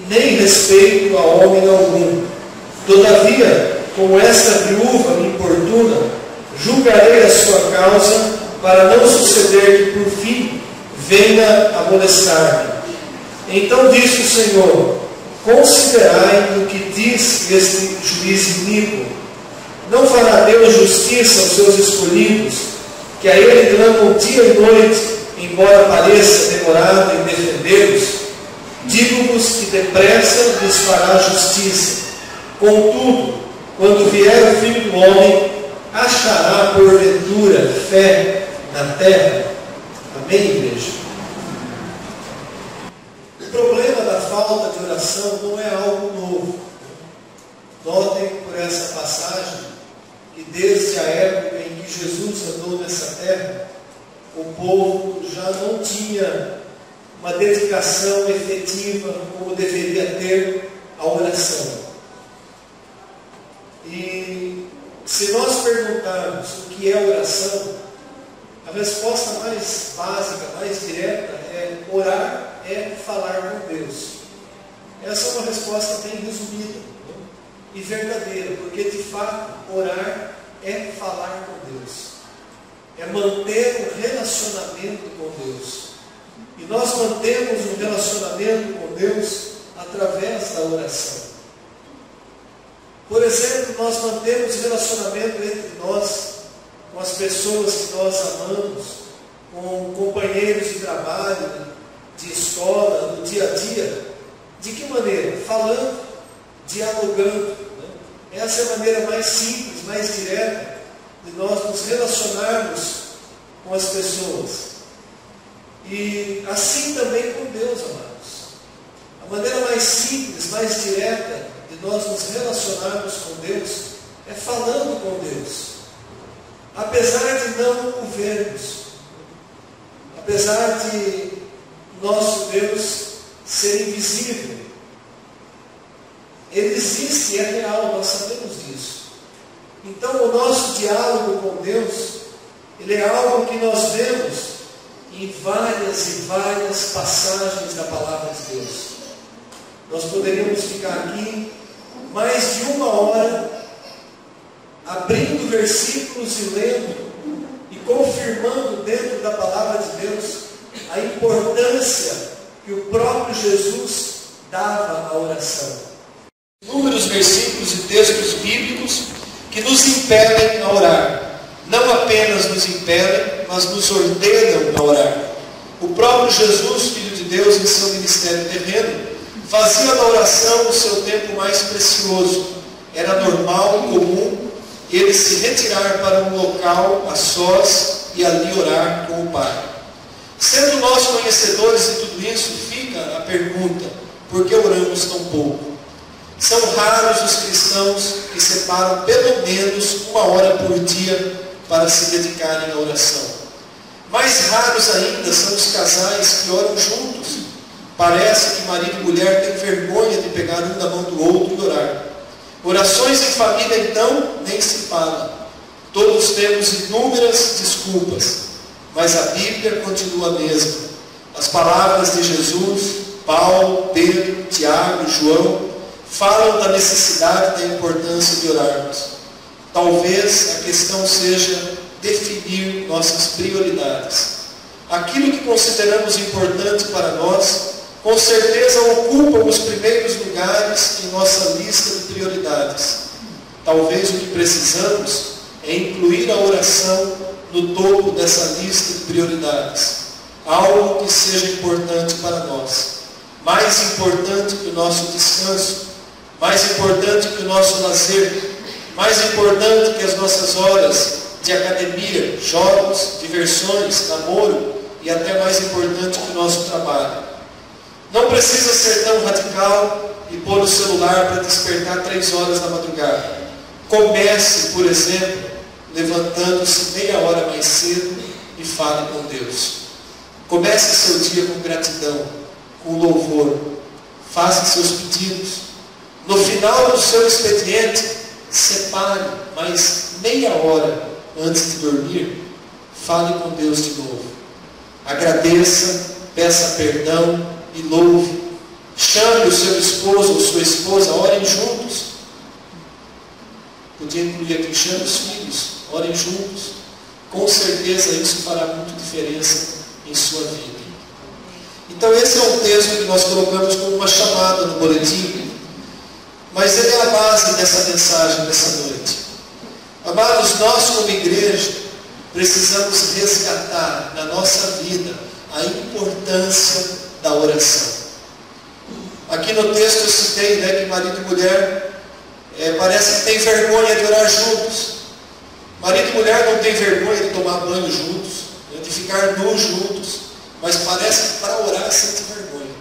nem respeito a homem algum. Todavia, como esta viúva me importuna, julgarei a sua causa, para não suceder que por fim venha a molestar-me. Então disse o Senhor: considerai o que diz este juiz iníquo. Não fará Deus justiça aos seus escolhidos, que a ele clamam dia e noite, embora pareça demorado em defendê-los? Digo-vos que depressa lhes fará justiça. Contudo, quando vier o Filho do Homem, achará porventura fé na terra? Amém, igreja? O problema da falta de oração não é algo novo. Notem por essa passagem que desde a época em que Jesus andou nessa terra, o povo já não tinha uma dedicação efetiva como deveria ter à oração. E se nós perguntarmos o que é oração, a resposta mais básica, mais direta é: orar é falar com Deus. Essa é uma resposta bem resumida e verdadeira, porque de fato orar é falar com Deus, é manter um relacionamento com Deus. E nós mantemos um relacionamento com Deus através da oração. Por exemplo, nós mantemos relacionamento entre nós, com as pessoas que nós amamos, com companheiros de trabalho, de escola, no dia a dia. De que maneira? Falando, dialogando. Essa é a maneira mais simples, mais direta de nós nos relacionarmos com as pessoas. E assim também com Deus, amados. A maneira mais simples, mais direta de nós nos relacionarmos com Deus é falando com Deus. Apesar de não o vermos, apesar de nosso Deus ser invisível, Ele existe e é real, nós sabemos disso. Então o nosso diálogo com Deus, ele é algo que nós vemos em várias e várias passagens da palavra de Deus. Nós poderíamos ficar aqui mais de uma hora abrindo versículos e lendo e confirmando dentro da palavra de Deus a importância que o próprio Jesus dava à oração. Inúmeros versículos e textos bíblicos que nos impelem a orar. Não apenas nos impelem, mas nos ordenam a orar. O próprio Jesus, Filho de Deus, em seu ministério terreno, fazia da oração o seu tempo mais precioso. Era normal, comum, ele se retirar para um local a sós e ali orar com o Pai. Sendo nós conhecedores de tudo isso, fica a pergunta: por que oramos tão pouco? São raros os cristãos que separam pelo menos uma hora por dia para se dedicarem à oração. Mais raros ainda são os casais que oram juntos. Parece que marido e mulher têm vergonha de pegar um na mão do outro e orar. Orações em família, então, nem se fala. Todos temos inúmeras desculpas, mas a Bíblia continua a mesma. As palavras de Jesus, Paulo, Pedro, Tiago, João, falam da necessidade e da importância de orarmos. Talvez a questão seja definir nossas prioridades. Aquilo que consideramos importante para nós, com certeza ocupa os primeiros lugares em nossa lista de prioridades. Talvez o que precisamos é incluir a oração no topo dessa lista de prioridades. Algo que seja importante para nós. Mais importante que o nosso descanso, mais importante que o nosso lazer, mais importante que as nossas horas de academia, jogos, diversões, namoro e até mais importante que o nosso trabalho. Não precisa ser tão radical e pôr o celular para despertar 3 horas da madrugada. Comece, por exemplo, levantando-se meia hora mais cedo e fale com Deus. Comece seu dia com gratidão, com louvor. Faça seus pedidos. No final do seu expediente, separe mais meia hora antes de dormir. Fale com Deus de novo. Agradeça, peça perdão e louve. Chame o seu esposo ou sua esposa, orem juntos. Podia incluir aqui, chame os filhos, orem juntos. Com certeza isso fará muita diferença em sua vida. Então esse é um texto que nós colocamos como uma chamada no boletim, mas ele é a base dessa mensagem dessa noite. Amados, nós como igreja precisamos resgatar na nossa vida a importância da oração. Aqui no texto eu citei, que marido e mulher parece que tem vergonha de orar juntos. Marido e mulher não tem vergonha de tomar banho juntos, de ficar nus juntos, mas parece que para orar sente vergonha.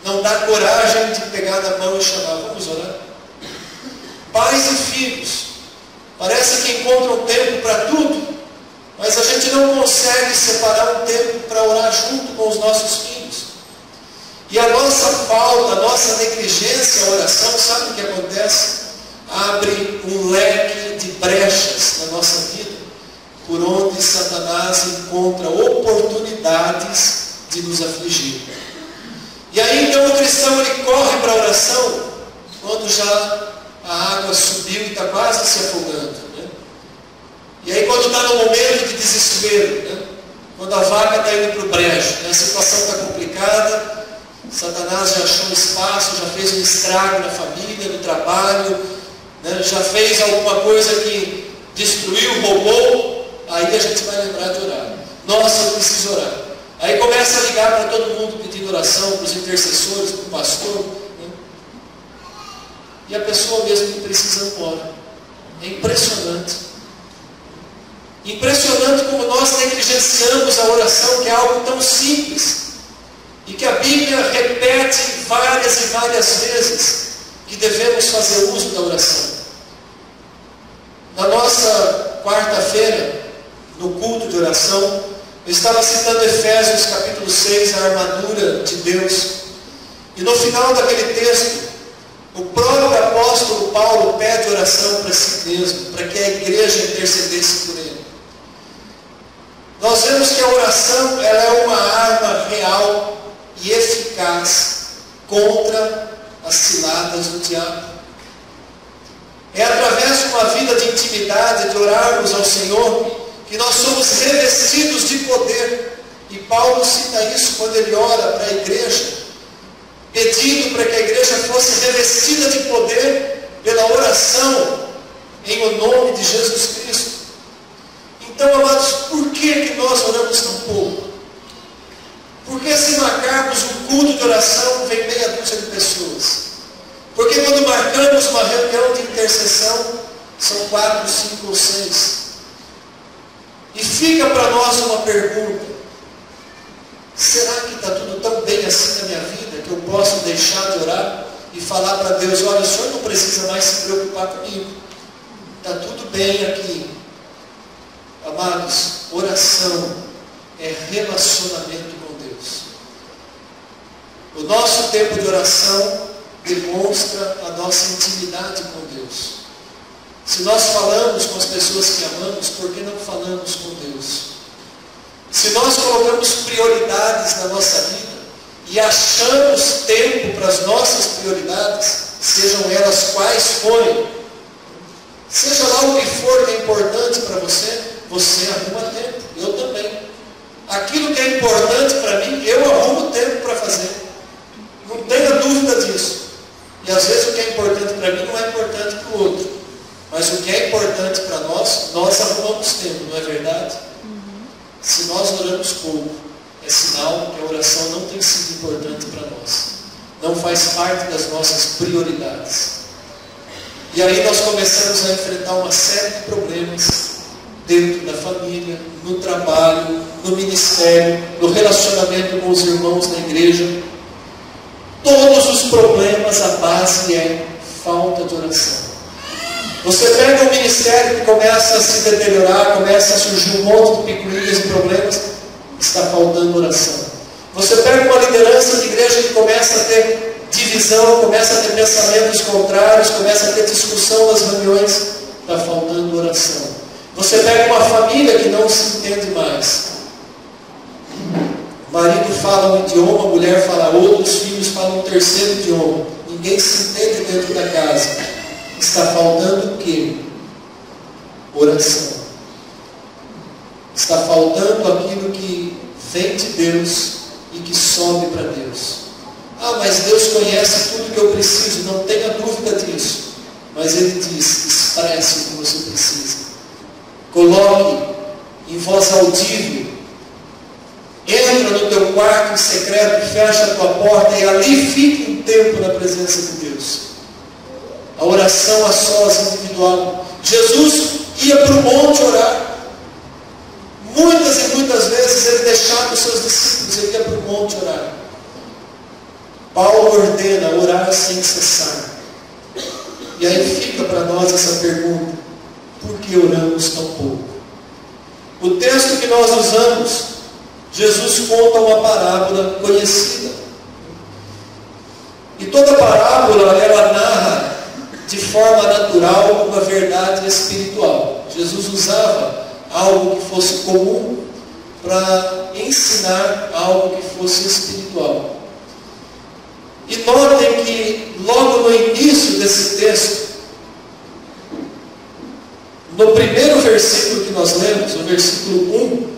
Não dá coragem de pegar na mão e chamar, vamos orar. Pais e filhos, parece que encontram tempo para tudo, mas a gente não consegue separar um tempo para orar junto com os nossos filhos. E a nossa falta, a nossa negligência à oração, sabe o que acontece? Abre um leque de brechas na nossa vida, por onde Satanás encontra oportunidades de nos afligir. E aí então o cristão ele corre para a oração quando já a água subiu e está quase se afogando. E aí quando está no momento de desespero, quando a vaca está indo para o brejo, a situação está complicada, Satanás já achou espaço, já fez um estrago na família, no trabalho, já fez alguma coisa que destruiu, roubou, aí a gente vai lembrar de orar. Nossa, eu preciso orar. Aí começa a ligar para todo mundo pedindo oração, para os intercessores, para o pastor. E a pessoa mesmo que precisa não ora. É impressionante. Impressionante como nós negligenciamos a oração, que é algo tão simples. E que a Bíblia repete várias e várias vezes que devemos fazer uso da oração. Na nossa quarta-feira, no culto de oração, eu estava citando Efésios capítulo 6, a armadura de Deus. E no final daquele texto, o próprio apóstolo Paulo pede oração para si mesmo, para que a igreja intercedesse por ele. Nós vemos que a oração ela é uma arma real e eficaz contra as ciladas do diabo. É através de uma vida de intimidade, de orarmos ao Senhor, que nós somos revestidos de poder. E Paulo cita isso quando ele ora para a igreja, pedindo para que a igreja fosse revestida de poder pela oração em o nome de Jesus Cristo. Então, amados, por que nós oramos tão pouco? Porque se marcarmos um culto de oração, vem meia dúzia de pessoas. Porque quando marcamos uma reunião de intercessão, são 4, 5 ou 6. E fica para nós uma pergunta: será que está tudo tão bem assim na minha vida, que eu posso deixar de orar e falar para Deus: olha, o Senhor não precisa mais se preocupar comigo, está tudo bem aqui. Amados, oração é relacionamento com Deus. O nosso tempo de oração demonstra a nossa intimidade com Deus. Se nós falamos com as pessoas que amamos, por que não falamos com Deus? Se nós colocamos prioridades na nossa vida e achamos tempo para as nossas prioridades, sejam elas quais forem, seja lá o que for que é importante para você, você arruma tempo. Eu também. Aquilo que é importante para mim, eu arrumo tempo para fazer. Não tenha dúvida disso. E às vezes o que é importante para mim não é importante para o outro. Mas o que é importante para nós, nós arrumamos tempo, não é verdade? Se nós oramos pouco, é sinal que a oração não tem sido importante para nós. Não faz parte das nossas prioridades. E aí nós começamos a enfrentar uma série de problemas dentro da família, no trabalho, no ministério, no relacionamento com os irmãos na igreja. Todos os problemas, a base é falta de oração. Você pega um ministério que começa a se deteriorar, começa a surgir um monte de picuinhas e problemas, está faltando oração. Você pega uma liderança de igreja que começa a ter divisão, começa a ter pensamentos contrários, começa a ter discussão nas reuniões, está faltando oração. Você pega uma família que não se entende mais. O marido fala um idioma, a mulher fala outro, os filhos falam um terceiro idioma. Ninguém se entende dentro da casa. Está faltando o quê? Oração. Está faltando aquilo que vem de Deus e que sobe para Deus. Ah, mas Deus conhece tudo que eu preciso, não tenha dúvida disso. Mas Ele diz, expresse o que você precisa. Coloque em voz audível. Entra no teu quarto em secreto, fecha a tua porta e ali fique um tempo na presença de Deus. A oração a sós individual. Jesus ia para o monte orar. Muitas e muitas vezes Ele deixava os seus discípulos, Ele ia para o monte orar. Paulo ordena orar sem cessar. E aí fica para nós essa pergunta: por que oramos tão pouco? O texto que nós usamos, Jesus conta uma parábola conhecida. E toda parábola, ela narra de forma natural uma verdade espiritual. Jesus usava algo que fosse comum para ensinar algo que fosse espiritual. E notem que logo no início desse texto, no primeiro versículo que nós lemos, o versículo 1,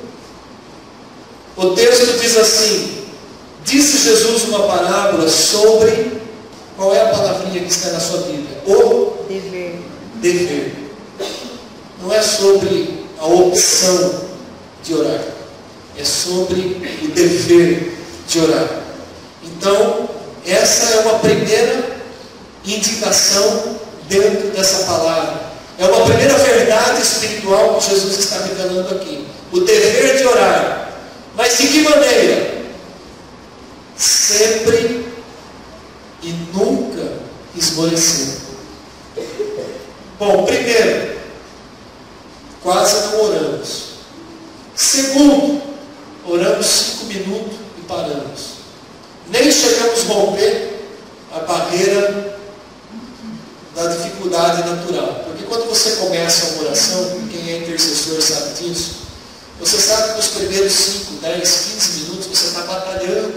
o texto diz assim: disse Jesus uma parábola sobre, qual é a palavrinha que está na sua Bíblia? O dever. Dever. Não é sobre a opção de orar, é sobre o dever de orar. Então, essa é uma primeira indicação dentro dessa palavra. É uma primeira verdade espiritual que Jesus está revelando aqui. O dever de orar. Mas de que maneira? Sempre e nunca esmorecendo. Bom, primeiro, quase não oramos. Segundo, oramos 5 minutos e paramos. Nem chegamos a romper a barreira da dificuldade natural. Porque quando você começa uma oração, quem é intercessor sabe disso, você sabe que nos primeiros 5, 10, 15 minutos você está batalhando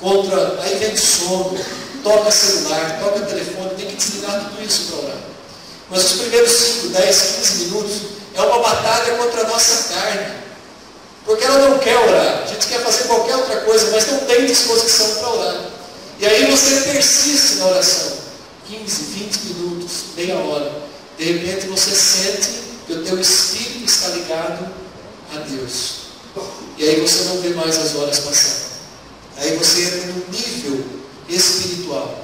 contra, aí vem sono, toca celular, toca telefone, tem que desligar tudo isso para orar. Mas os primeiros 5, 10, 15 minutos é uma batalha contra a nossa carne. Porque ela não quer orar. A gente quer fazer qualquer outra coisa, mas não tem disposição para orar. E aí você persiste na oração. 15, 20 minutos, meia hora. De repente você sente que o teu espírito está ligado a Deus. E aí você não vê mais as horas passar. Aí você entra no nível espiritual.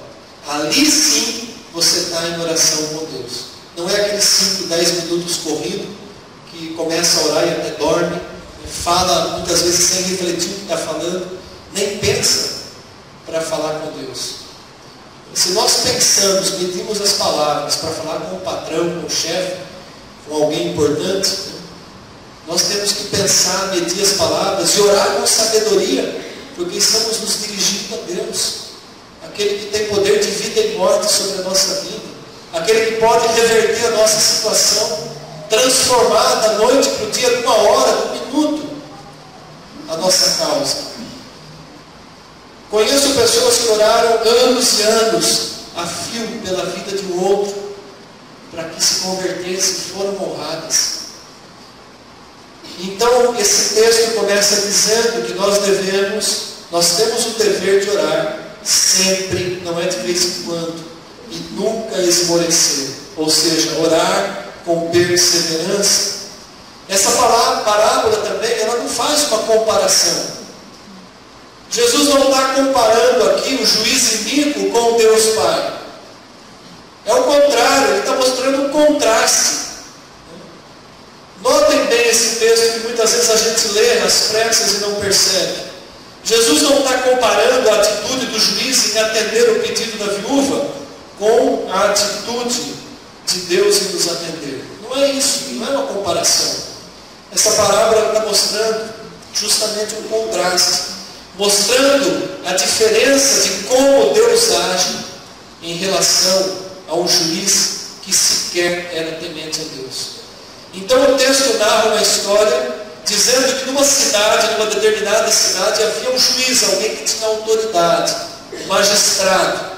Ali sim você está em oração com Deus. Não é aqueles 5, 10 minutos corridos que começa a orar e até dorme, fala muitas vezes sem refletir o que está falando, nem pensa para falar com Deus. Se nós pensamos, medimos as palavras para falar com o patrão, com o chefe, com alguém importante, nós temos que pensar, medir as palavras e orar com sabedoria, porque estamos nos dirigindo a Deus, aquele que tem poder de vida e morte sobre a nossa vida, aquele que pode reverter a nossa situação, transformar da noite para o dia, de 1 hora, de 1 minuto, a nossa causa. Conheço pessoas que oraram anos e anos a fio pela vida de um outro, para que se convertessem e foram honradas. Então, esse texto começa dizendo que nós temos o dever de orar sempre, não é de vez em quando, e nunca esmorecer. Ou seja, orar com perseverança. Essa parábola também, ela não faz uma comparação. Jesus não está comparando aqui o juiz iníquo com Deus Pai. É o contrário, ele está mostrando um contraste. Notem bem esse texto que muitas vezes a gente lê nas pressas e não percebe. Jesus não está comparando a atitude do juiz em atender o pedido da viúva com a atitude de Deus em nos atender. Não é isso, não é uma comparação. Essa parábola está mostrando justamente um contraste, mostrando a diferença de como Deus age em relação a um juiz que sequer era temente a Deus. Então o texto narra uma história dizendo que numa cidade, numa determinada cidade, havia um juiz, alguém que tinha autoridade, um magistrado.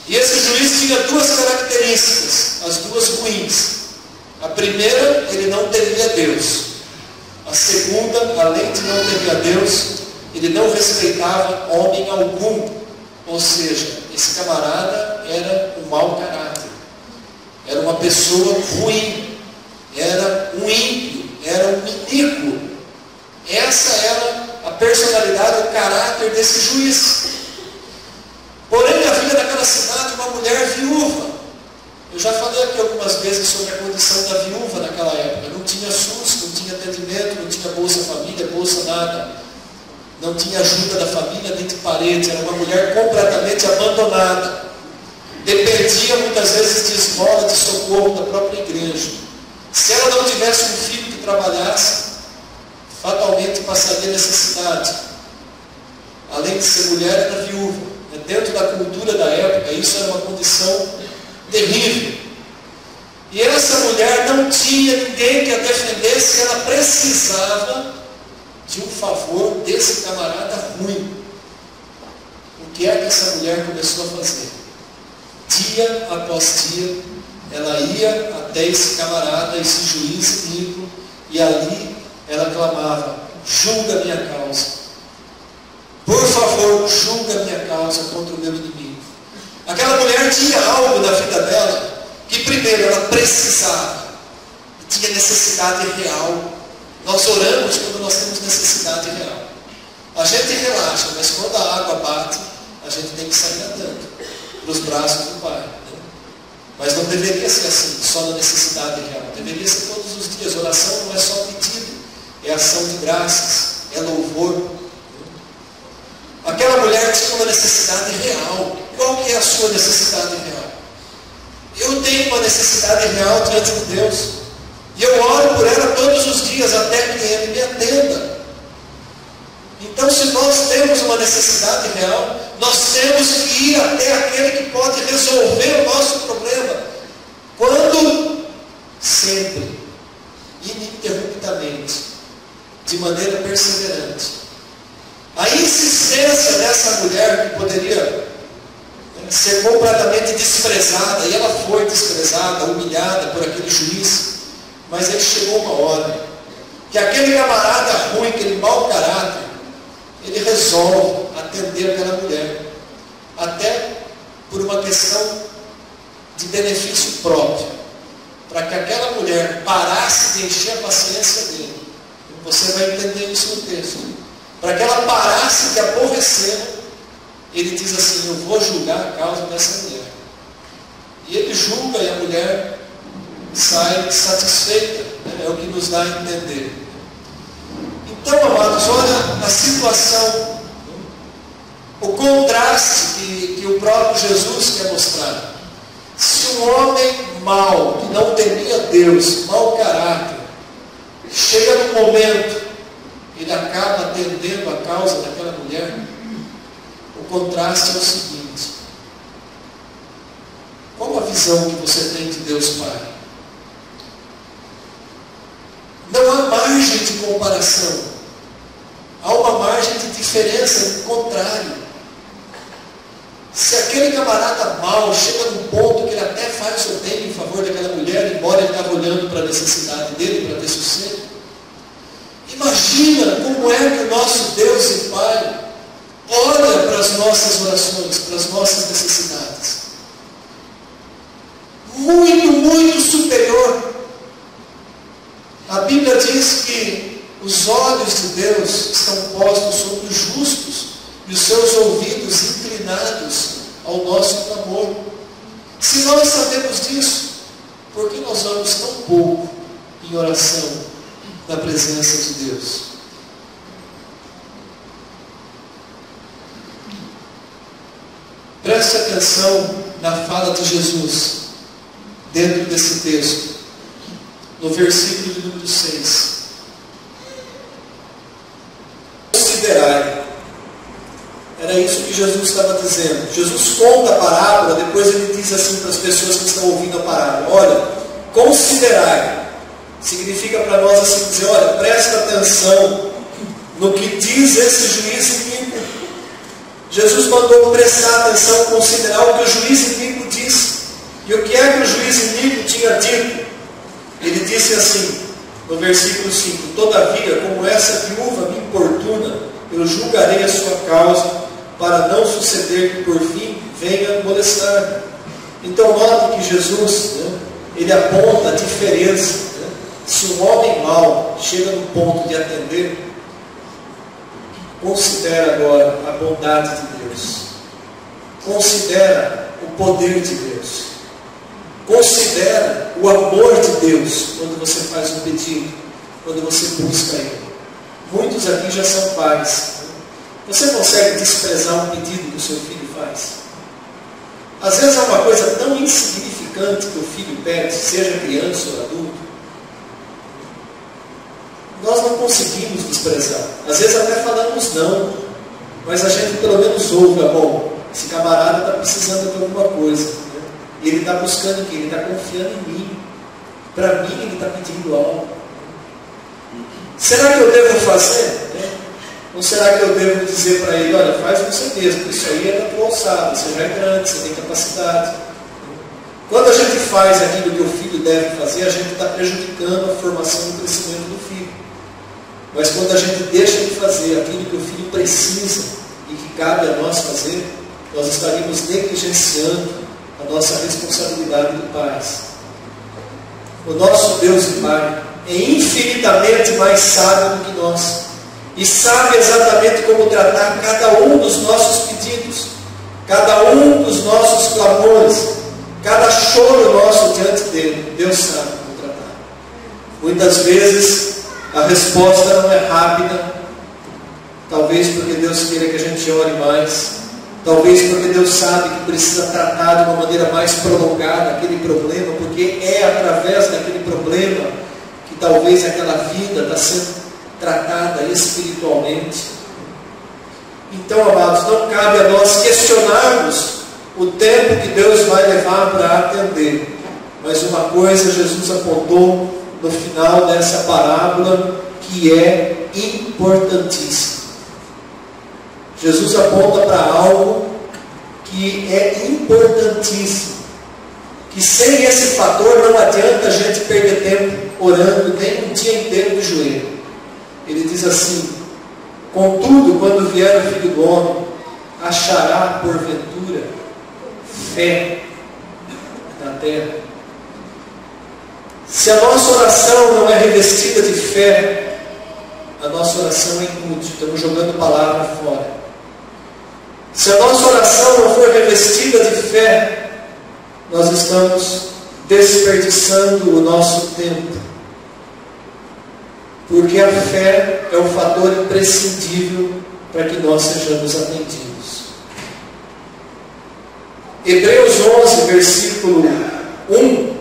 E esse juiz tinha duas características, as duas ruins. A primeira, ele não temia Deus. A segunda, além de não temer a Deus, ele não respeitava homem algum. Ou seja, esse camarada era um mau caráter, era uma pessoa ruim, era um ímpio, era um iníquo. Essa era a personalidade, o caráter desse juiz. Porém, havia naquela cidade uma mulher viúva. Eu já falei aqui algumas vezes sobre a condição da viúva naquela época. Não tinha SUS, não tinha atendimento, não tinha Bolsa Família, Bolsa nada. Não tinha ajuda da família nem de parente. Era uma mulher completamente abandonada. Dependia muitas vezes de esmola, de socorro da própria igreja. Se ela não tivesse um filho que trabalhasse, fatalmente passaria necessidade. Além de ser mulher, era viúva. Dentro da cultura da época, isso era uma condição terrível. E essa mulher não tinha ninguém que a defendesse, ela precisava de um favor desse camarada ruim. O que é que essa mulher começou a fazer? Dia após dia, ela ia até esse camarada, esse juiz iníquo, e ali ela clamava: julga minha causa. Por favor, julga minha causa contra o meu inimigo. Aquela mulher tinha algo na vida dela, que primeiro ela precisava, tinha necessidade real. Nós oramos quando nós temos necessidade real. A gente relaxa, mas quando a água bate, a gente tem que sair andando para os braços do Pai. Né? Mas não deveria ser assim, só na necessidade real. Deveria ser todos os dias. Oração não é só pedido, é ação de graças, é louvor. Aquela mulher tinha uma necessidade real. Qual que é a sua necessidade real? Eu tenho uma necessidade real diante de Deus. E eu oro por ela todos os dias até que Ele me atenda. Então, se nós temos uma necessidade real, nós temos que ir até aquele que pode resolver o nosso problema. Quando? Sempre. Ininterruptamente. De maneira perseverante. A insistência dessa mulher, que poderia ser completamente desprezada, e ela foi desprezada, humilhada por aquele juiz, mas aí chegou uma hora que aquele camarada ruim, aquele mau caráter, ele resolve atender aquela mulher, até por uma questão de benefício próprio, para que aquela mulher parasse de encher a paciência dele. Você vai entender isso no texto. Para que ela parasse de aborrecer, ele diz assim: eu vou julgar a causa dessa mulher. E ele julga e a mulher sai satisfeita. Né? É o que nos dá a entender. Então, amados, olha a situação, o contraste que o próprio Jesus quer mostrar. Se um homem mau, que não temia Deus, mau caráter, chega no momento, ele acaba atendendo a causa daquela mulher, o contraste é o seguinte: qual a visão que você tem de Deus Pai? Não há margem de comparação, há uma margem de diferença, do contrário. Se aquele camarada mau chega num ponto que ele até faz o bem em favor daquela mulher, embora ele estava olhando para a necessidade dele, para ter sossego, imagina como é que o nosso Deus e Pai olha para as nossas orações, para as nossas necessidades. Muito, muito superior. A Bíblia diz que os olhos de Deus estão postos sobre os justos e os seus ouvidos inclinados ao nosso clamor. Se nós sabemos disso, por que nós vamos tão pouco em oração na presença de Deus? Preste atenção na fala de Jesus dentro desse texto, no versículo de número 6. Considerai. Era isso que Jesus estava dizendo. Jesus conta a parábola, depois ele diz assim para as pessoas que estão ouvindo a parábola: olha, considerai. Significa para nós assim dizer, olha, presta atenção no que diz esse juiz iníquo. Jesus mandou prestar atenção, considerar o que o juiz iníquo disse. E o que é que o juiz iníquo tinha dito? Ele disse assim, no versículo 5, todavia, como essa viúva me importuna, eu julgarei a sua causa, para não suceder que por fim venha molestar. Então note que Jesus, ele aponta a diferença. Se um homem mau chega no ponto de atender, considera agora a bondade de Deus. Considera o poder de Deus. Considera o amor de Deus quando você faz um pedido, quando você busca Ele. Muitos aqui já são pais. Você consegue desprezar um pedido que o seu filho faz? Às vezes é uma coisa tão insignificante que o filho pede, seja criança ou adulto. Nós não conseguimos desprezar. Às vezes até falamos não, mas a gente pelo menos ouve, bom, esse camarada está precisando de alguma coisa. Ele está buscando o quê? Ele está confiando em mim. Para mim ele está pedindo algo. Será que eu devo fazer? Ou será que eu devo dizer para ele, olha, faz você mesmo, isso aí é da tua alçada, você já é grande, você tem capacidade. Quando a gente faz aquilo que o filho deve fazer, a gente está prejudicando a formação e o crescimento do filho. Mas quando a gente deixa de fazer aquilo que o filho precisa e que cabe a nós fazer, nós estaríamos negligenciando a nossa responsabilidade de pais. O nosso Deus e Pai é infinitamente mais sábio do que nós. E sabe exatamente como tratar cada um dos nossos pedidos, cada um dos nossos clamores, cada choro nosso diante dele. Deus sabe como tratar. Muitas vezes a resposta não é rápida, talvez porque Deus queira que a gente ore mais, talvez porque Deus sabe que precisa tratar de uma maneira mais prolongada aquele problema, porque é através daquele problema que talvez aquela vida está sendo tratada espiritualmente. Então, amados, não cabe a nós questionarmos o tempo que Deus vai levar para atender. Mas uma coisa Jesus apontou no final dessa parábola que é importantíssima. Jesus aponta para algo que é importantíssimo, que sem esse fator não adianta a gente perder tempo orando nem um dia inteiro de joelho. Ele diz assim, contudo, quando vier o Filho do Homem, achará porventura fé na terra. Se a nossa oração não é revestida de fé, a nossa oração é inútil, estamos jogando palavra fora. Se a nossa oração não for revestida de fé, nós estamos desperdiçando o nosso tempo. Porque a fé é um fator imprescindível para que nós sejamos atendidos. Hebreus 11, versículo 1,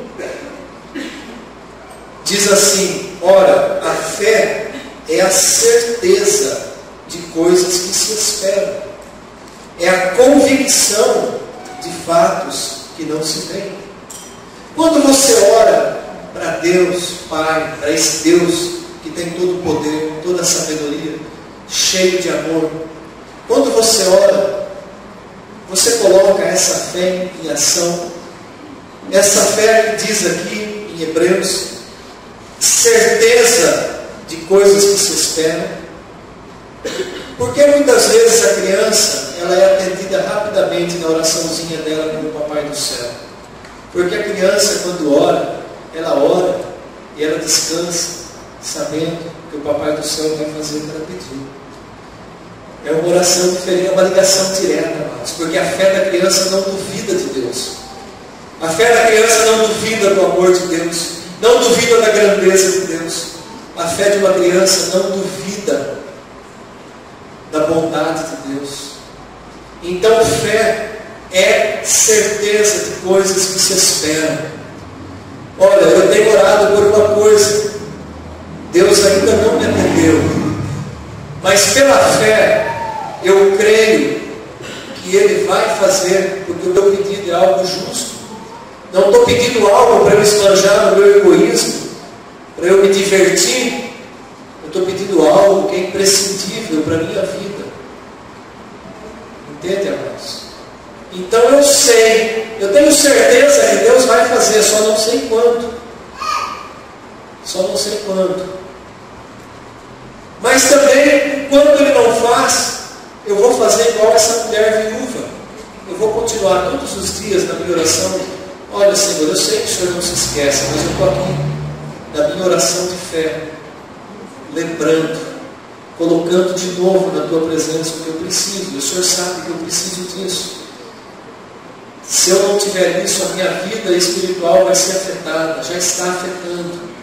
diz assim, ora, a fé é a certeza de coisas que se esperam. É a convicção de fatos que não se veem. Quando você ora para Deus, Pai, para esse Deus que tem todo o poder, toda a sabedoria, cheio de amor, quando você ora, você coloca essa fé em ação. Essa fé que diz aqui em Hebreus, certeza de coisas que se esperam. Porque muitas vezes a criança, ela é atendida rapidamente na oraçãozinha dela com o Papai do Céu. Porque a criança, quando ora, ela ora e ela descansa, sabendo que o Papai do Céu vai fazer o que ela pediu. É uma oração diferente, é uma ligação direta, amados, porque a fé da criança não duvida de Deus. A fé da criança não duvida do amor de Deus, não duvida da grandeza de Deus. A fé de uma criança não duvida da bondade de Deus. Então, fé é certeza de coisas que se esperam. Olha, eu tenho orado por uma coisa, Deus ainda não me atendeu, mas pela fé eu creio que Ele vai fazer, porque o meu pedido é algo justo. Não estou pedindo algo para eu esbanjar no meu egoísmo, para eu me divertir, eu estou pedindo algo que é imprescindível para a minha vida. Entende, amados? Então eu sei, eu tenho certeza que Deus vai fazer, só não sei quando. Só não sei quando. Mas também, quando Ele não faz, eu vou fazer igual essa mulher viúva. Eu vou continuar todos os dias na minha oração. Olha, Senhor, eu sei que o Senhor não se esquece, mas eu estou aqui na minha oração de fé, lembrando, colocando de novo na Tua presença o que eu preciso. E o Senhor sabe que eu preciso disso. Se eu não tiver isso, a minha vida espiritual vai ser afetada, já está afetando.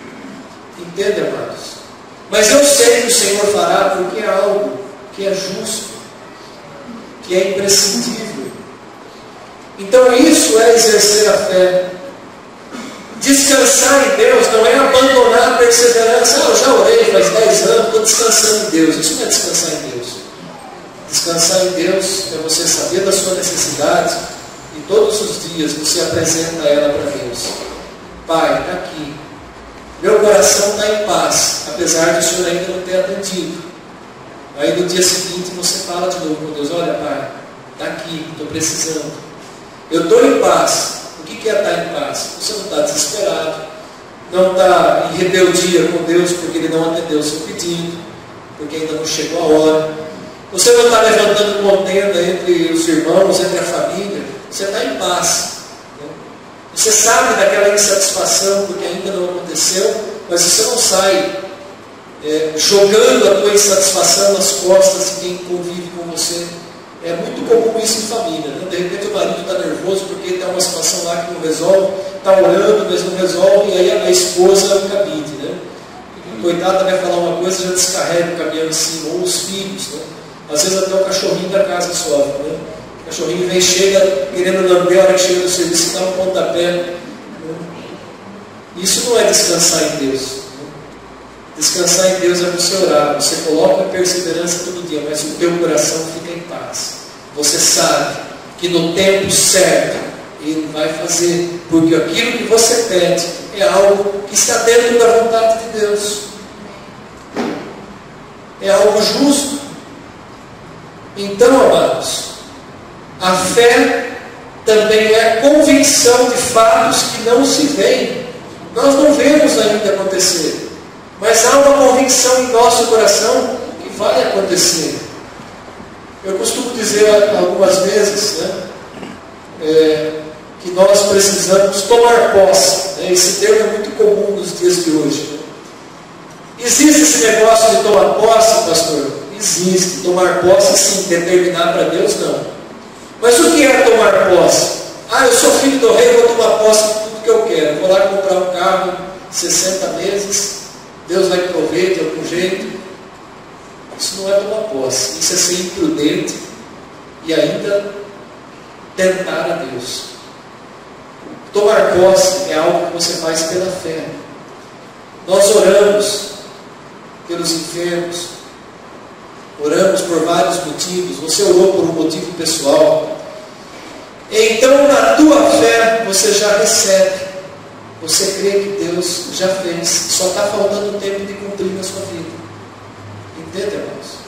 Entende, amados? Mas eu sei que o Senhor fará, porque é algo que é justo, que é imprescindível. Então isso é exercer a fé. Descansar em Deus não é abandonar a perseverança. Eu já orei faz 10 anos, estou descansando em Deus. Isso não é descansar em Deus. Descansar em Deus é você saber da sua necessidade e todos os dias você apresenta ela para Deus. Pai, está aqui. Meu coração está em paz, apesar de o Senhor ainda não ter atendido. Aí no dia seguinte você fala de novo com Deus: olha, Pai, está aqui, estou precisando. Eu estou em paz. O que é estar em paz? Você não está desesperado, não está em rebeldia com Deus porque Ele não atendeu o seu pedido, porque ainda não chegou a hora. Você não está levantando contenda entre os irmãos, entre a família. Você está em paz. Você sabe daquela insatisfação porque ainda não aconteceu, mas você não sai jogando a tua insatisfação nas costas de quem convive com você. É muito comum isso em família, né? De repente o marido está nervoso porque tem uma situação lá que não resolve, está orando, mas não resolve, e aí a esposa é o cabide, né? Coitada, vai falar uma coisa, já descarrega o caminhão em cima, ou os filhos, né? Às vezes até o cachorrinho da casa sofre, né? O cachorrinho vem, chega querendo lamber, a hora que chega no serviço, dá um pontapé, né? Isso não é descansar em Deus, né? Descansar em Deus é você orar, você coloca a perseverança todo dia, mas o teu coração fica em paz. Você sabe que no tempo certo Ele vai fazer, porque aquilo que você pede é algo que está dentro da vontade de Deus. É algo justo. Então, amados, a fé também é convicção de fatos que não se veem. Nós não vemos ainda acontecer, mas há uma convicção em nosso coração que vai acontecer. Eu costumo dizer algumas vezes, né, que nós precisamos tomar posse. Né? Esse termo é muito comum nos dias de hoje. Né? Existe esse negócio de tomar posse, pastor? Existe. Tomar posse, sim. Determinar para Deus, não. Mas o que é tomar posse? Eu sou filho do rei, vou tomar posse de tudo que eu quero. Vou lá comprar um carro, 60 meses, Deus vai prover de algum jeito. Isso não é tomar posse. Isso é ser imprudente e ainda tentar a Deus. Tomar posse é algo que você faz pela fé. Nós oramos pelos enfermos, oramos por vários motivos. Você orou por um motivo pessoal. Então, na tua fé, você já recebe. Você crê que Deus já fez. Só está faltando tempo de cumprir na sua vida. Entende, irmãos?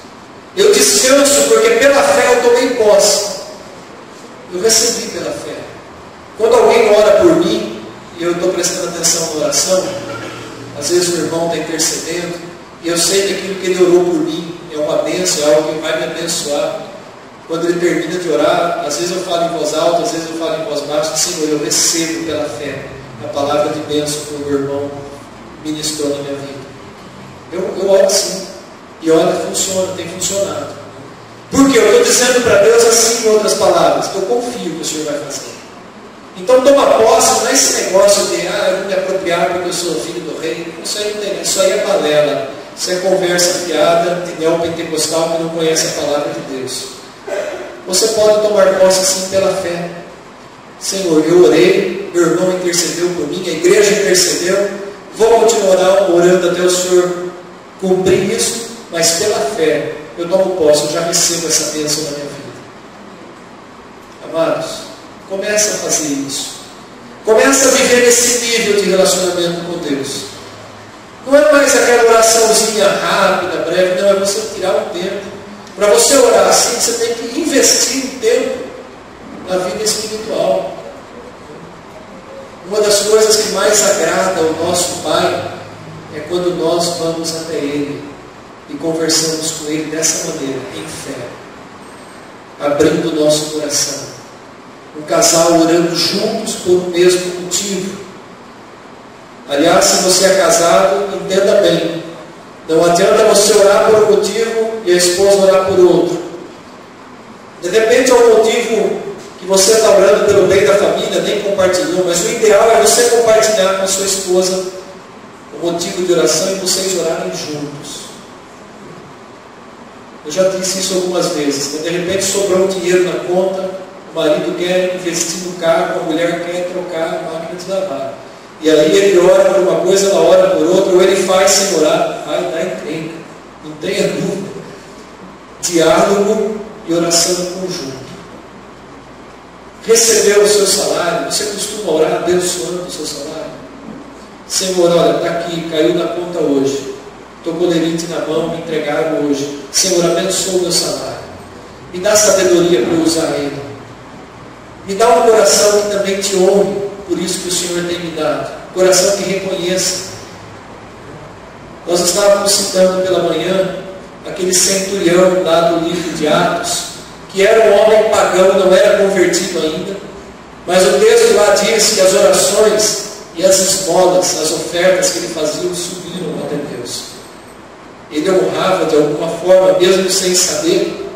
Eu descanso porque pela fé eu tomei posse. Eu recebi pela fé. Quando alguém ora por mim, e eu estou prestando atenção na oração, às vezes o irmão está intercedendo, e eu sei que aquilo que ele orou por mim é uma bênção, é algo que vai me abençoar. Quando ele termina de orar, às vezes eu falo em voz alta, às vezes eu falo em voz baixa: Senhor, eu recebo pela fé a palavra de bênção que o meu irmão ministrou na minha vida. Eu oro assim. E olha, funciona, tem funcionado. Porque eu estou dizendo para Deus assim, em outras palavras: eu confio que o Senhor vai fazer. Então toma posse, não é esse negócio de eu vou me apropriar porque eu sou filho do rei. Isso aí não tem, isso aí é balela. Isso é conversa fiada de neopentecostal que não conhece a palavra de Deus. Você pode tomar posse sim pela fé. Senhor, eu orei, meu irmão intercedeu por mim, a igreja intercedeu, vou continuar orando até o Senhor cumprir isso, mas pela fé eu tomo posse, eu já recebo essa bênção na minha vida. Amados, começa a fazer isso. Começa a viver esse nível de relacionamento com Deus. Não é mais aquela oraçãozinha rápida, breve, não, é você tirar um tempo. Para você orar assim, você tem que investir um tempo na vida espiritual. Uma das coisas que mais agrada ao nosso Pai é quando nós vamos até Ele e conversamos com Ele dessa maneira, em fé, abrindo o nosso coração. Um casal orando juntos por um mesmo motivo. Aliás, se você é casado, entenda bem. Não adianta você orar por um motivo e a esposa orar por outro. De repente é um motivo que você está orando pelo bem da família, nem compartilhou, mas o ideal é você compartilhar com a sua esposa o motivo de oração e vocês orarem juntos. Eu já disse isso algumas vezes. De repente sobrou um dinheiro na conta, o marido quer investir no carro, a mulher quer trocar a máquina de lavar. E aí ele ora por uma coisa, ela ora por outra, ou ele faz sem orar, vai dar encrenca. Não tenha dúvida. Diálogo e oração em conjunto. Recebeu o seu salário, você costuma orar abençoando o seu salário? Senhor, olha, está aqui, caiu na conta hoje. Estou com o lerite na mão, me entregaram hoje. Senhor, abençoa o meu salário. Me dá sabedoria para eu usar ele. Me dá um coração que também te honre por isso que o Senhor tem me dado. Coração que reconheça. Nós estávamos citando pela manhã aquele centurião lá do livro de Atos, que era um homem pagão, não era convertido ainda, mas o texto lá diz que as orações e as esmolas, as ofertas que ele fazia, subiram até Deus. Ele honrava de alguma forma, mesmo sem saber,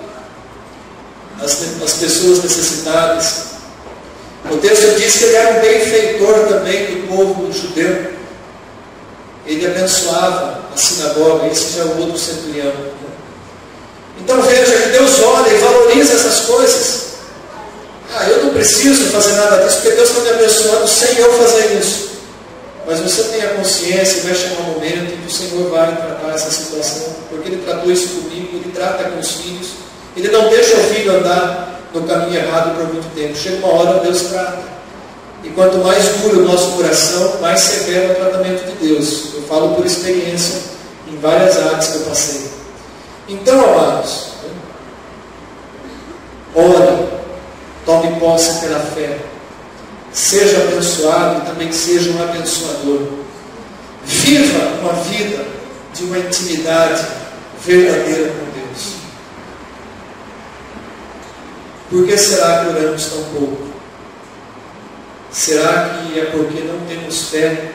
as pessoas necessitadas. O texto diz que ele era um benfeitor também do povo judeu. Ele abençoava a sinagoga, esse já é o outro centurião. Então veja que Deus olha e valoriza essas coisas. Eu não preciso fazer nada disso, porque Deus está me abençoando sem eu fazer isso. Mas você tem a consciência, vai chegar um momento em que o Senhor vai tratar essa situação, porque Ele tratou isso comigo, Ele trata com os filhos, Ele não deixa o filho andar no caminho errado por muito tempo. Chega uma hora, Deus trata. E quanto mais duro o nosso coração, mais severo é o tratamento de Deus. Eu falo por experiência em várias áreas que eu passei. Então, amados, ore, tome posse pela fé, seja abençoado e também seja um abençoador. Viva uma vida de uma intimidade verdadeira com Deus. Por que será que oramos tão pouco? Será que é porque não temos fé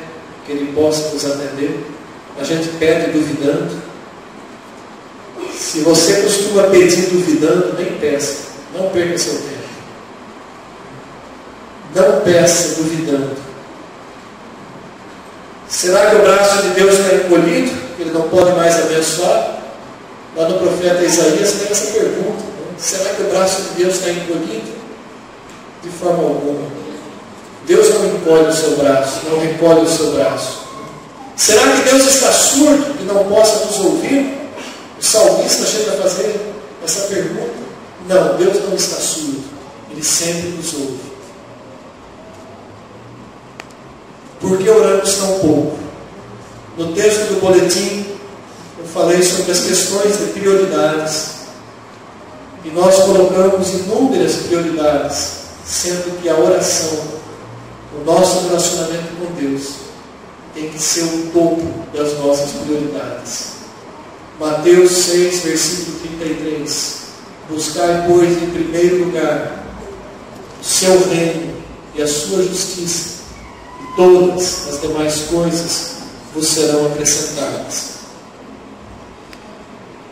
que Ele possa nos atender? A gente pede duvidando. Se você costuma pedir duvidando, nem peça. Não perca seu tempo. Não peça duvidando. Será que o braço de Deus está encolhido? Ele não pode mais abençoar? Lá no profeta Isaías tem essa pergunta. Será que o braço de Deus está encolhido? De forma alguma. Deus não encolhe o seu braço, não recolhe o seu braço. Será que Deus está surdo e não possa nos ouvir? O salmista chega a fazer essa pergunta. Não, Deus não está surdo. Ele sempre nos ouve. Por que oramos tão pouco? No texto do boletim, eu falei sobre as questões de prioridades. E nós colocamos inúmeras prioridades, sendo que a oração, o nosso relacionamento com Deus, tem que ser o topo das nossas prioridades. Mateus 6, versículo 33. Buscai, pois, em primeiro lugar o seu reino e a sua justiça, e todas as demais coisas vos serão acrescentadas.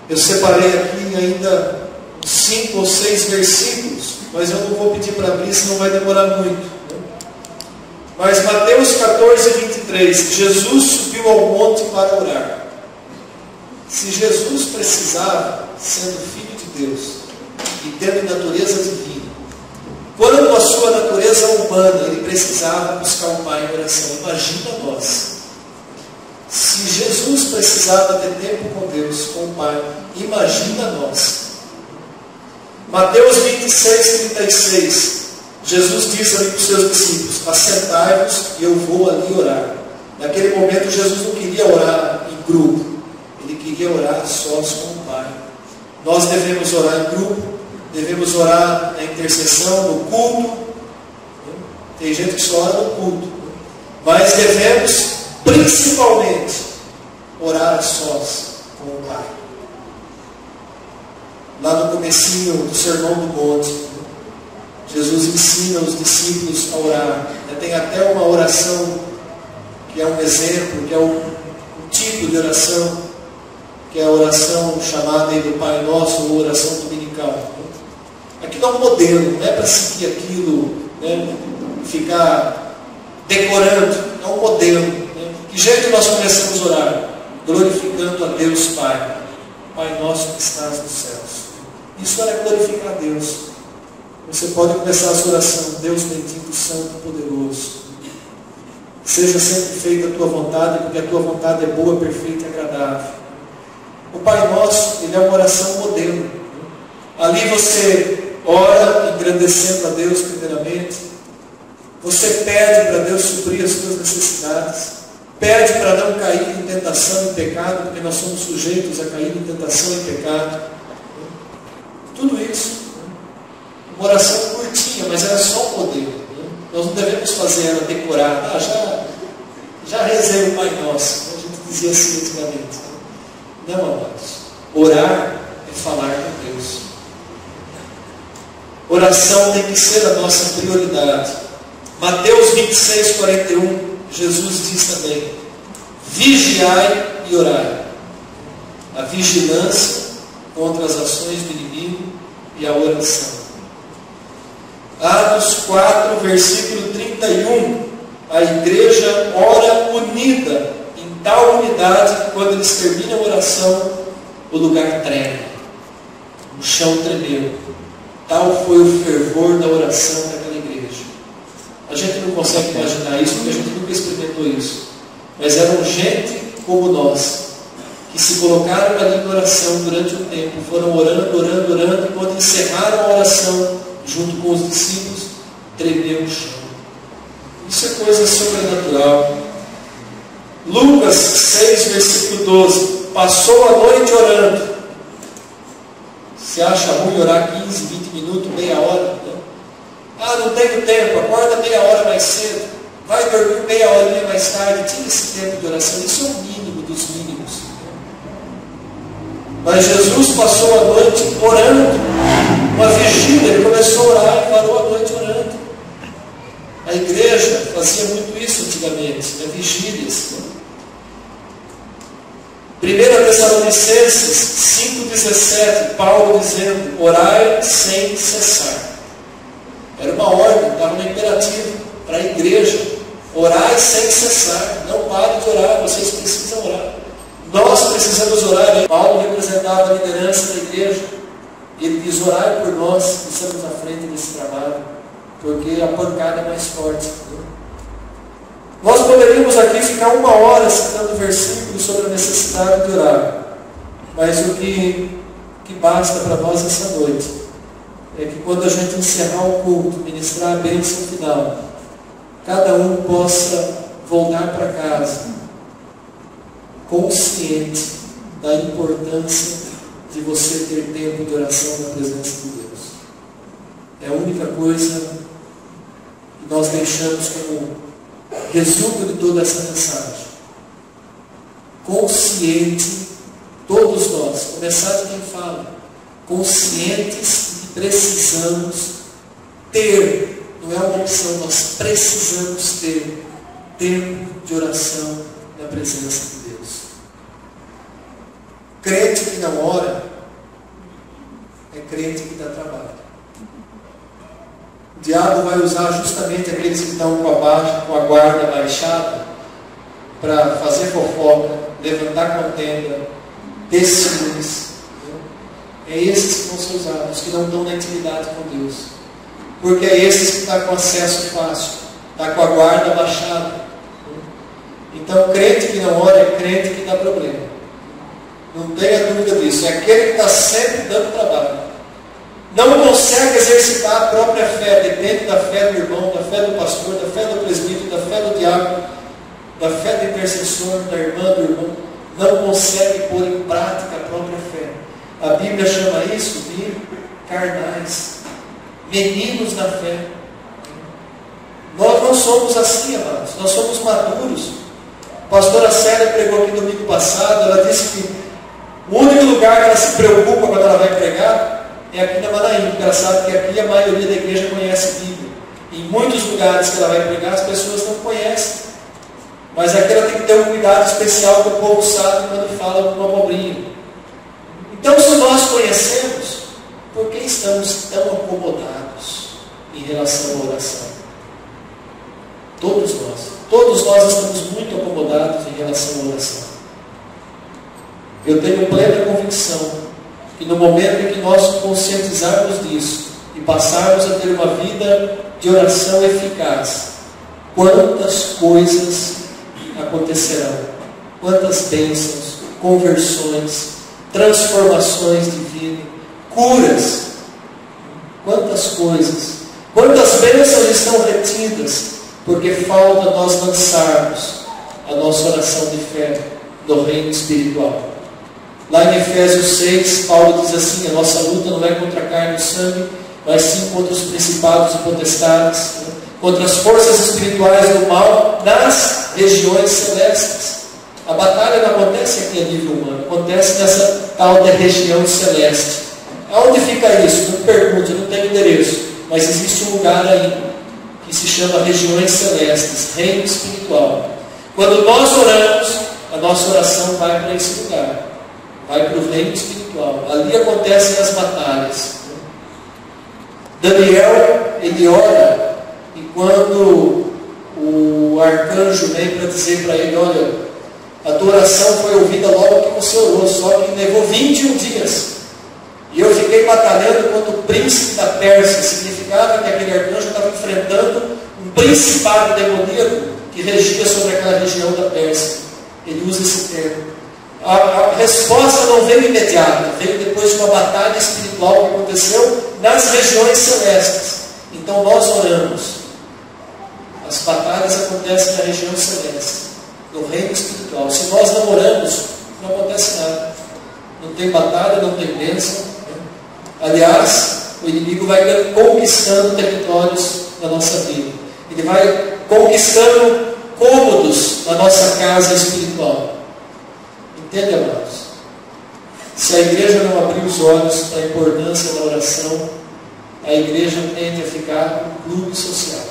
Eu separei aqui ainda 5 ou 6 versículos, mas eu não vou pedir para abrir, senão vai demorar muito. Mas Mateus 14, 23, Jesus subiu ao monte para orar. Se Jesus precisava, sendo Filho de Deus e tendo natureza divina, quando a sua natureza humana ele precisava buscar o Pai em oração, imagina nós. Se Jesus precisava ter tempo com Deus, com o Pai, imagina nós. Mateus 26, 36, Jesus disse ali para os seus discípulos: assentai-vos e eu vou ali orar. Naquele momento Jesus não queria orar em grupo. Ele queria orar sós com o Pai. Nós devemos orar em grupo, devemos orar na intercessão, no culto. Tem gente que só ora no culto. Mas devemos, principalmente, orar a sós com o Pai. Lá no comecinho do Sermão do Monte, Jesus ensina os discípulos a orar. Tem até uma oração que é um exemplo, que é um tipo de oração, que é a oração chamada aí do Pai Nosso, ou oração dominical. Aqui dá um modelo, não é para seguir aquilo, né, ficar decorando, é um modelo. Né? Que jeito nós começamos a orar? Glorificando a Deus Pai. Pai Nosso que estás nos céus. Isso é glorificar a Deus. Você pode começar a sua oração: Deus bendito, santo, poderoso. Seja sempre feita a tua vontade, porque a tua vontade é boa, perfeita e agradável. O Pai Nosso, ele é uma oração modelo. Ali você ora engrandecendo a Deus primeiramente. Você pede para Deus suprir as suas necessidades. Pede para não cair em tentação e pecado, porque nós somos sujeitos a cair em tentação e pecado. Tudo isso. Uma oração curtinha, mas era só um modelo. Nós não devemos fazer ela decorada. Já rezei o Pai Nosso. A gente dizia assim antigamente. Não, amados. Orar é falar com Deus. Oração tem que ser a nossa prioridade. Mateus 26, 41, Jesus diz também: vigiai e orai. A vigilância contra as ações do inimigo e a oração. Atos 4, versículo 31. A igreja ora unida. Em tal unidade que quando eles terminam a oração, o lugar treme. O chão tremeu. Tal foi o fervor da oração daquela igreja. A gente não consegue imaginar isso, porque a gente nunca experimentou isso. Mas eram gente como nós, que se colocaram ali em oração durante o tempo, foram orando, orando, orando, e quando encerraram a oração, junto com os discípulos, tremeu o chão. Isso é coisa sobrenatural. Lucas 6, versículo 12. Passou a noite orando. Você acha ruim orar 15, 20 minutos, meia hora? Né? Ah, não tenho tempo, acorda meia hora mais cedo. Vai dormir meia horinha mais tarde. Tira esse tempo de oração. Isso é o mínimo dos mínimos. Mas Jesus passou a noite orando. Uma vigília, ele começou a orar e parou a noite orando. A igreja fazia muito isso antigamente, né? Vigílias. 1 Tessalonicenses 5,17, Paulo dizendo: orai sem cessar. Era uma ordem, estava no imperativo para a igreja: orai sem cessar. Não pare de orar, vocês precisam orar. Nós precisamos orar. Paulo representava a liderança da igreja. Ele diz: orai por nós que estamos à frente desse trabalho, porque a pancada é mais forte. Nós poderíamos aqui ficar uma hora citando versículos sobre a necessidade de orar, mas o que basta para nós essa noite é que quando a gente encerrar o culto, ministrar a bênção final, cada um possa voltar para casa consciente da importância de você ter tempo de oração na presença de Deus. É a única coisa que nós deixamos como resumo de toda essa mensagem. Consciente, todos nós, começar de quem fala, conscientes de que precisamos ter, não é uma opção, nós precisamos ter tempo de oração na presença de Deus. Crente que não ora é crente que dá trabalho. O diabo vai usar justamente aqueles que estão com a guarda baixada para fazer fofoca, levantar contenda, ter ciúmes. É esses que vão ser usados, os que não estão na intimidade com Deus. Porque é esses que estão com acesso fácil, está com a guarda baixada. Então, crente que não ora é crente que dá problema. Não tenha dúvida disso. É aquele que está sempre dando trabalho. Não consegue exercitar a própria fé. Depende da fé do irmão, da fé do pastor, da fé do presbítero, da fé do diácono, da fé do intercessor, da irmã, do irmão. não consegue pôr em prática a própria fé. A Bíblia chama isso de carnais, meninos na fé. Nós não somos assim, amados, nós somos maduros. A pastora Célia pregou aqui domingo passado, ela disse que o único lugar que ela se preocupa quando ela vai pregar é aqui na Manaim, porque ela sabe que aqui a maioria da igreja conhece a Bíblia. Em muitos lugares que ela vai pregar, as pessoas não conhecem. Mas aqui ela tem que ter um cuidado especial que o povo sabe quando fala alguma abobrinha. Então, se nós conhecemos, por que estamos tão acomodados em relação à oração? Todos nós estamos muito acomodados em relação à oração. Eu tenho plena convicção que no momento em que nós conscientizarmos disso e passarmos a ter uma vida de oração eficaz, quantas coisas acontecerão, quantas bênçãos, conversões, transformações de vida, curas, quantas coisas, quantas bênçãos estão retidas, porque falta nós lançarmos a nossa oração de fé no reino espiritual. Lá em Efésios 6, Paulo diz assim: a nossa luta não é contra a carne e o sangue, mas sim contra os principados e potestades, contra as forças espirituais do mal nas regiões celestes. A batalha não acontece aqui a nível humano, acontece nessa tal da região celeste. Aonde fica isso? Não pergunte, não tem endereço, mas existe um lugar aí que se chama regiões celestes, reino espiritual. Quando nós oramos, a nossa oração vai para esse lugar, vai para o reino espiritual. Ali acontecem as batalhas. Daniel, ele ora, e quando o arcanjo vem para dizer para ele: olha, a tua oração foi ouvida logo que você orou, só que levou 21 dias. E eu fiquei batalhando contra o príncipe da Pérsia. Significava que aquele arcanjo estava enfrentando um principado demoníaco que regia sobre aquela região da Pérsia. Ele usa esse termo. A resposta não veio imediata, veio depois de uma batalha espiritual que aconteceu nas regiões celestes. Então nós oramos. As batalhas acontecem na região celeste, no reino espiritual. Se nós não oramos, não acontece nada. Não tem batalha, não tem bênção. Aliás, o inimigo vai conquistando territórios na nossa vida. Ele vai conquistando cômodos na nossa casa espiritual. Entende, amados? Se a igreja não abrir os olhos para a importância da oração, a igreja tende a ficar um clube social.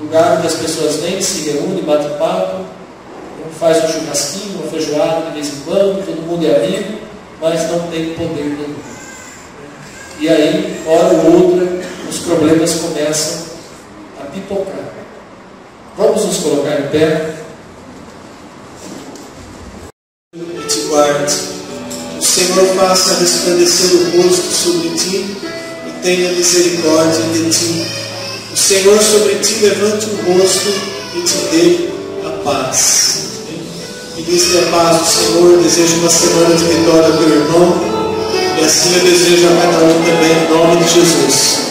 Lugar onde as pessoas vêm, se reúnem, batem papo, faz um churrasquinho, uma feijoada de vez em quando, todo mundo é amigo, mas não tem poder nenhum. E aí, hora ou outra, os problemas começam a pipocar. Vamos nos colocar em pé. E te guarde. O Senhor faça resplandecer o rosto sobre ti e tenha misericórdia de ti. O Senhor sobre ti levante o rosto e te dê a paz. Ministre a paz do Senhor. Desejo uma semana de vitória ao teu irmão. E assim eu desejo a cada um também, em nome de Jesus.